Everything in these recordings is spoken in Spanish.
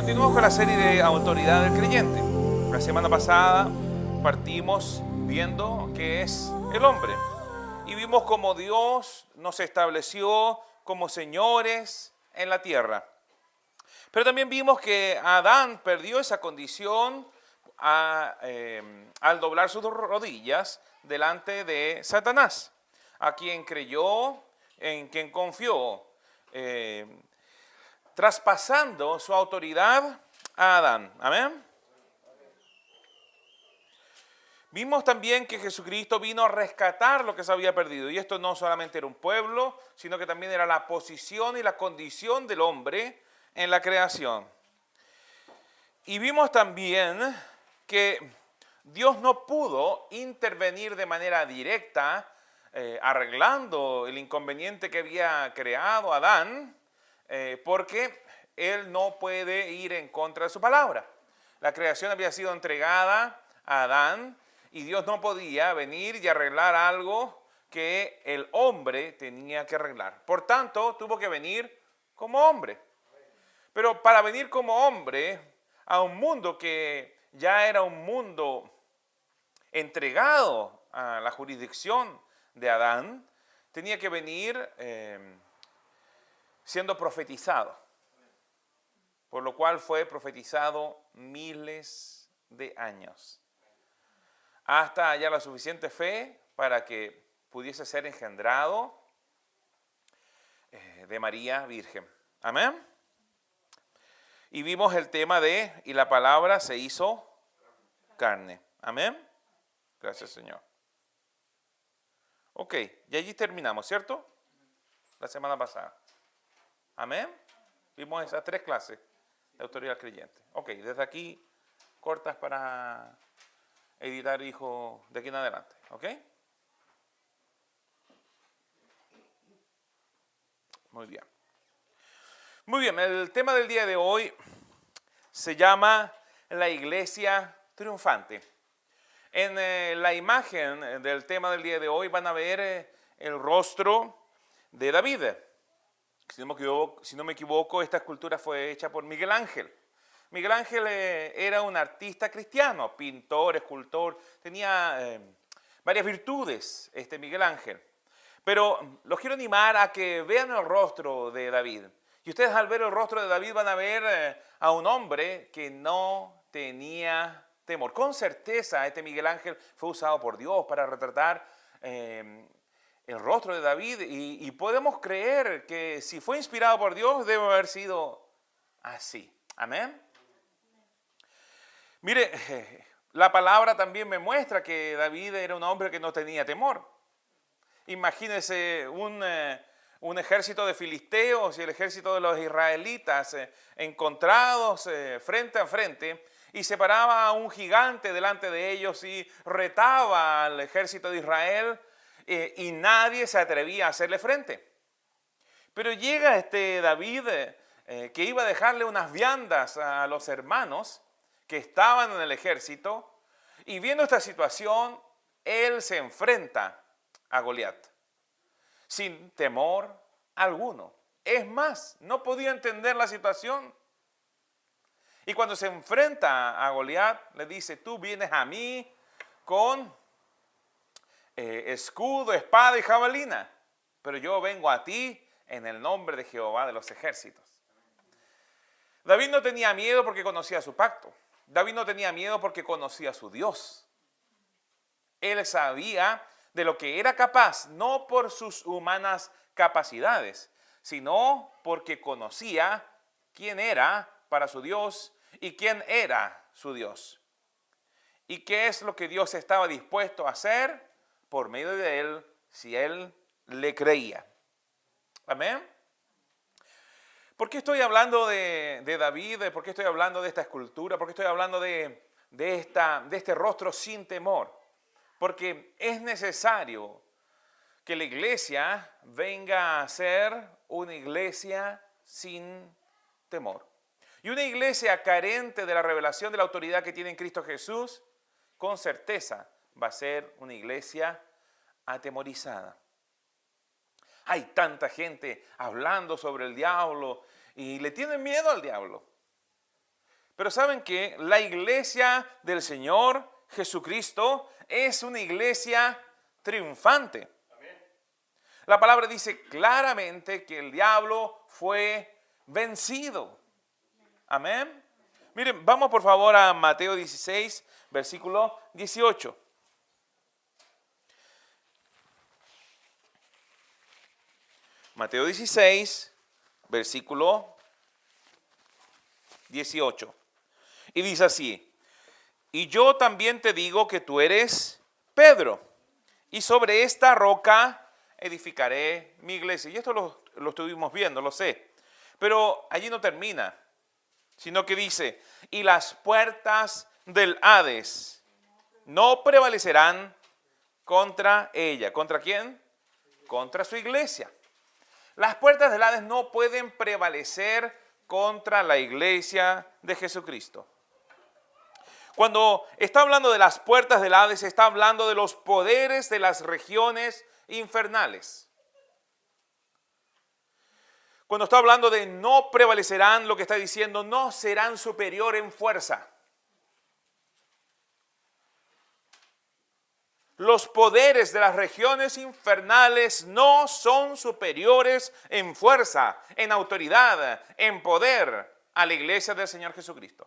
Continuamos con la serie de Autoridad del Creyente. La semana pasada partimos viendo qué es el hombre y vimos cómo Dios nos estableció como señores en la tierra. Pero también vimos que Adán perdió esa condición al doblar sus rodillas delante de Satanás, a quien creyó, en quien confió, traspasando su autoridad a Adán. Amén. Vimos también que Jesucristo vino a rescatar lo que se había perdido. Y esto no solamente era un pueblo, sino que también era la posición y la condición del hombre en la creación. Y vimos también que Dios no pudo intervenir de manera directa, arreglando el inconveniente que había creado Adán, porque él no puede ir en contra de su palabra. La creación había sido entregada a Adán y Dios no podía venir y arreglar algo que el hombre tenía que arreglar. Por tanto, tuvo que venir como hombre. Pero para venir como hombre a un mundo que ya era un mundo entregado a la jurisdicción de Adán, tenía que venir siendo profetizado, por lo cual fue profetizado miles de años, hasta hallar la suficiente fe para que pudiese ser engendrado de María Virgen. Amén. Y vimos el tema de, y la palabra se hizo carne. Amén. Gracias, Señor. Ok, y allí terminamos, ¿cierto? La semana pasada. Amén. Vimos esas 3 clases de autoridad creyente. Ok, desde aquí cortas para editar, hijo, de aquí en adelante. Ok. Muy bien. Muy bien, el tema del día de hoy se llama la iglesia triunfante. En la imagen del tema del día de hoy van a ver el rostro de David. Si no me equivoco, esta escultura fue hecha por Miguel Ángel. Miguel Ángel era un artista cristiano, pintor, escultor, tenía varias virtudes, Miguel Ángel. Pero los quiero animar a que vean el rostro de David. Y ustedes al ver el rostro de David van a ver a un hombre que no tenía temor. Con certeza Miguel Ángel fue usado por Dios para retratar el rostro de David y podemos creer que si fue inspirado por Dios debe haber sido así. Amén. Mire, la palabra también me muestra que David era un hombre que no tenía temor. Imagínense un ejército de filisteos y el ejército de los israelitas encontrados frente a frente, y se paraba un gigante delante de ellos y retaba al ejército de Israel y nadie se atrevía a hacerle frente. Pero llega David que iba a dejarle unas viandas a los hermanos que estaban en el ejército, y viendo esta situación, él se enfrenta a Goliat sin temor alguno. Es más, no podía entender la situación. Y cuando se enfrenta a Goliat, le dice: tú vienes a mí con escudo, espada y jabalina, pero yo vengo a ti en el nombre de Jehová de los ejércitos. David no tenía miedo porque conocía su pacto. David no tenía miedo porque conocía a su Dios. Él sabía de lo que era capaz, no por sus humanas capacidades, sino porque conocía quién era para su Dios y quién era su Dios. Y qué es lo que Dios estaba dispuesto a hacer por medio de él si él le creía. Amén. ¿Por qué estoy hablando de David? ¿Por qué estoy hablando de esta escultura? ¿Por qué estoy hablando de este rostro sin temor? Porque es necesario que la iglesia venga a ser una iglesia sin temor. Y una iglesia carente de la revelación de la autoridad que tiene en Cristo Jesús, con certeza va a ser una iglesia atemorizada. Hay tanta gente hablando sobre el diablo y le tienen miedo al diablo. Pero ¿saben qué? La iglesia del Señor Jesucristo es una iglesia triunfante. La palabra dice claramente que el diablo fue vencido. Amén. Miren, vamos por favor a Mateo 16, versículo 18. Mateo 16, versículo 18. Y dice así: y yo también te digo que tú eres Pedro, y sobre esta roca edificaré mi iglesia. Y esto lo estuvimos viendo, lo sé. Pero allí no termina, sino que dice: y las puertas del Hades no prevalecerán contra ella. ¿Contra quién? Contra su iglesia. Las puertas del Hades no pueden prevalecer contra la iglesia de Jesucristo. Cuando está hablando de las puertas del Hades, está hablando de los poderes de las regiones infernales. Cuando está hablando de no prevalecerán, lo que está diciendo, no serán superior en fuerza. Los poderes de las regiones infernales no son superiores en fuerza, en autoridad, en poder a la iglesia del Señor Jesucristo.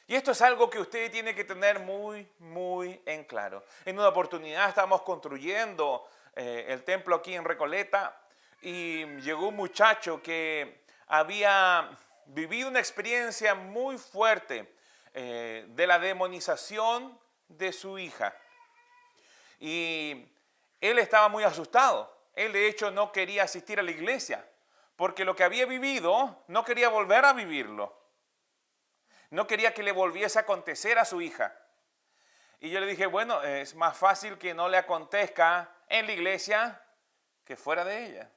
Y esto es algo que usted tiene que tener muy en claro. En una oportunidad estábamos construyendo el templo aquí en Recoleta y llegó un muchacho que había vivido una experiencia muy fuerte de la demonización de su hija. Y él estaba muy asustado. Él de hecho no quería asistir a la iglesia porque lo que había vivido no quería volver a vivirlo. No quería que le volviese a acontecer a su hija. Y yo le dije, bueno, es más fácil que no le acontezca en la iglesia que fuera de ella.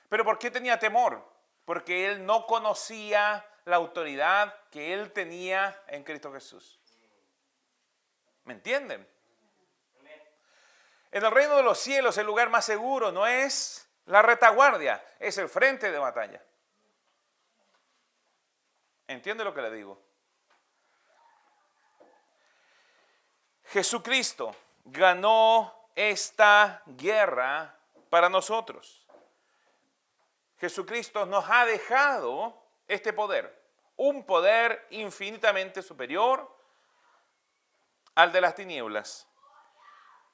¿Pero por qué tenía temor? Porque él no conocía la autoridad que él tenía en Cristo Jesús. ¿Me entienden? En el reino de los cielos el lugar más seguro no es la retaguardia, es el frente de batalla. ¿Entiende lo que le digo? Jesucristo ganó esta guerra para nosotros. Jesucristo nos ha dejado este poder, un poder infinitamente superior al de las tinieblas.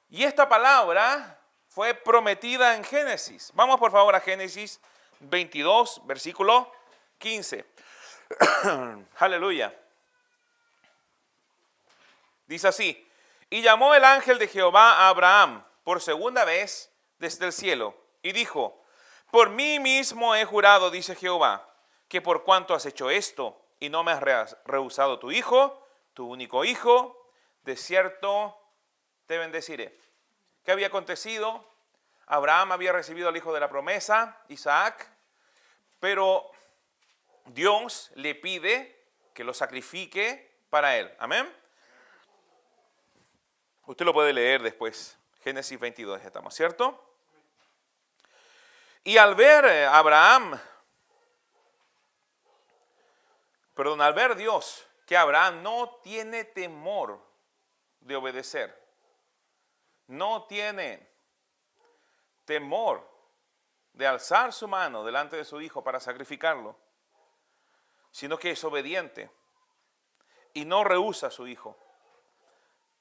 Y esta palabra fue prometida en Génesis. Vamos por favor a Génesis 22, versículo 15. Aleluya. Dice así: y llamó el ángel de Jehová a Abraham por segunda vez desde el cielo y dijo: por mí mismo he jurado, dice Jehová, que por cuanto has hecho esto y no me has rehusado tu hijo, tu único hijo, de cierto te bendeciré. ¿Qué había acontecido? Abraham había recibido al hijo de la promesa, Isaac, pero Dios le pide que lo sacrifique para él. Amén. Usted lo puede leer después. Génesis 22 ya estamos, ¿cierto? Y al ver al ver Dios que Abraham no tiene temor de obedecer, no tiene temor de alzar su mano delante de su hijo para sacrificarlo, sino que es obediente y no rehúsa a su hijo.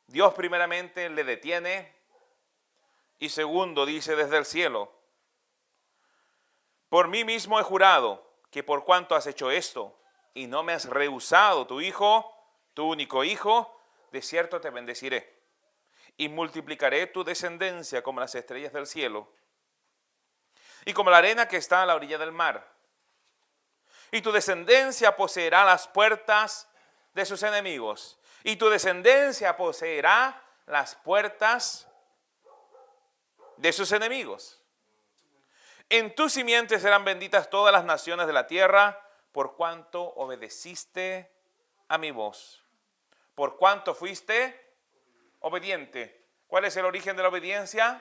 Dios primeramente le detiene y segundo dice desde el cielo: por mí mismo he jurado que por cuanto has hecho esto y no me has rehusado tu hijo, tu único hijo, de cierto te bendeciré y multiplicaré tu descendencia como las estrellas del cielo y como la arena que está a la orilla del mar. Y tu descendencia poseerá las puertas de sus enemigos. Y tu descendencia poseerá las puertas de sus enemigos. En tu simiente serán benditas todas las naciones de la tierra, por cuanto obedeciste a mi voz. Por cuanto fuiste obediente. ¿Cuál es el origen de la obediencia?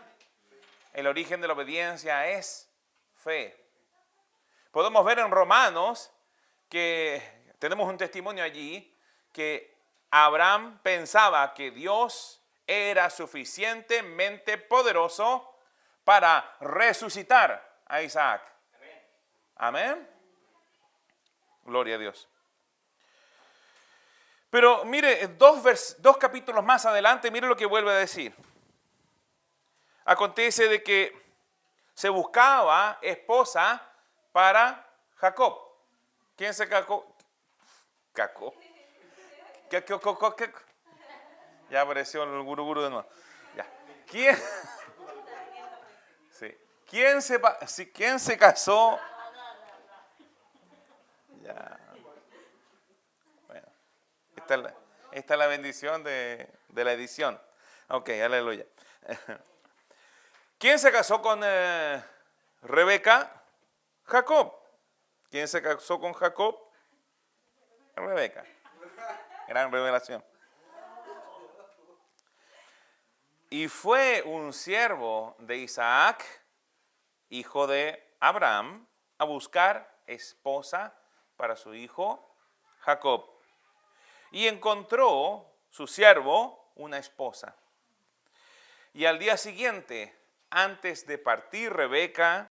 El origen de la obediencia es fe. Podemos ver en Romanos que tenemos un testimonio allí que Abraham pensaba que Dios era suficientemente poderoso para resucitar a Isaac. Amén. Gloria a Dios. Pero mire, dos capítulos más adelante, mire lo que vuelve a decir. Acontece de que se buscaba esposa para Jacob. ¿Quién se cacó? ¿Cacó? Ya apareció el gurú de nuevo. Ya. ¿Quién? Sí. ¿Quién se casó? Ya. Bueno. Esta es la bendición de la edición. Ok, aleluya. ¿Quién se casó con Rebeca? Jacob. ¿Quién se casó con Jacob? Rebeca. Gran revelación. Y fue un siervo de Isaac, hijo de Abraham, a buscar esposa para su hijo Jacob. Y encontró su siervo una esposa. Y al día siguiente, antes de partir Rebeca